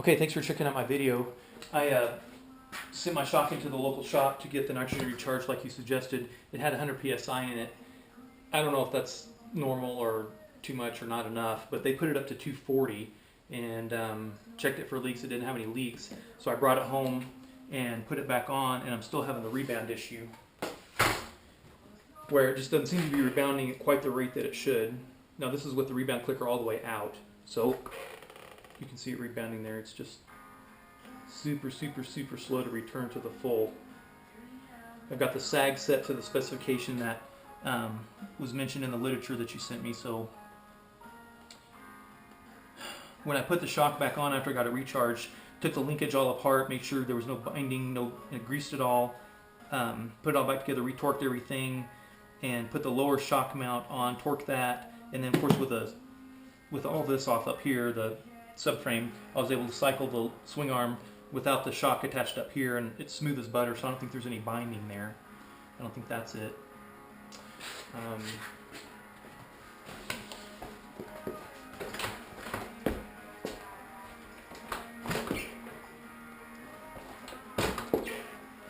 Okay, thanks for checking out my video. I sent my shock into the local shop to get the nitrogen recharged like you suggested. It had 100 psi in it. I don't know if that's normal or too much or not enough, but they put it up to 240 and checked it for leaks. It didn't have any leaks. So I brought it home and put it back on, and I'm still having the rebound issue where it just doesn't seem to be rebounding at quite the rate that it should. Now this is with the rebound clicker all the way out. So you can see it rebounding there. It's just super slow to return to the full. I've got the sag set to the specification that was mentioned in the literature that you sent me. So when I put the shock back on after I got it recharged, took the linkage all apart, made sure there was no binding, greased it all, put it all back together, retorqued everything, and put the lower shock mount on, torqued that, and then of course with all this off up here, the subframe, I was able to cycle the swing arm without the shock attached up here, and it's smooth as butter, so I don't think there's any binding there. I don't think that's it.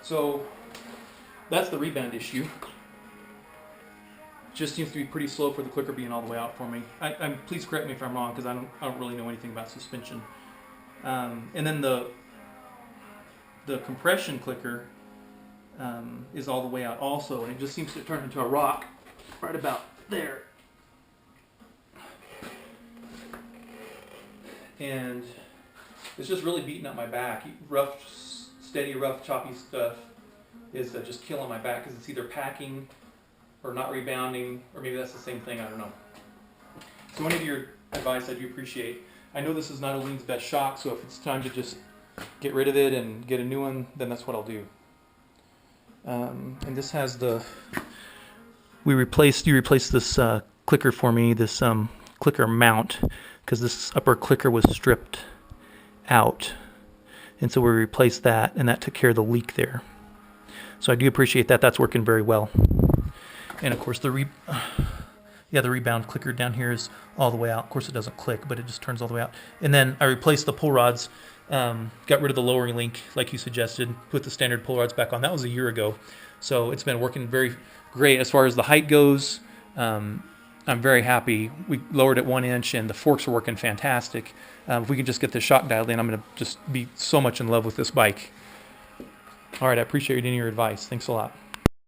So that's the rebound issue. Just seems to be pretty slow for the clicker being all the way out for me. Please correct me if I'm wrong, because I don't really know anything about suspension. And then the compression clicker is all the way out also, and it just seems to turn into a rock right about there. And it's just really beating up my back. Steady, rough, choppy stuff is just killing my back because it's either packing or not rebounding, or maybe that's the same thing, I don't know. So any of your advice I do appreciate. I know this is not Ohlins' best shock, so if it's time to just get rid of it and get a new one, then that's what I'll do. And this has you replaced this clicker for me, this clicker mount, because this upper clicker was stripped out. And so we replaced that, and that took care of the leak there. So I do appreciate that. That's working very well. And of course the rebound clicker down here is all the way out. Of course it doesn't click, but it just turns all the way out. And then I replaced the pull rods, got rid of the lowering link like you suggested, put the standard pull rods back on. That was a year ago. So it's been working very great. As far as the height goes, I'm very happy. We lowered it 1 inch and the forks are working fantastic. If we can just get the shock dialed in, I'm going to just be so much in love with this bike. All right, I appreciate any of your advice. Thanks a lot.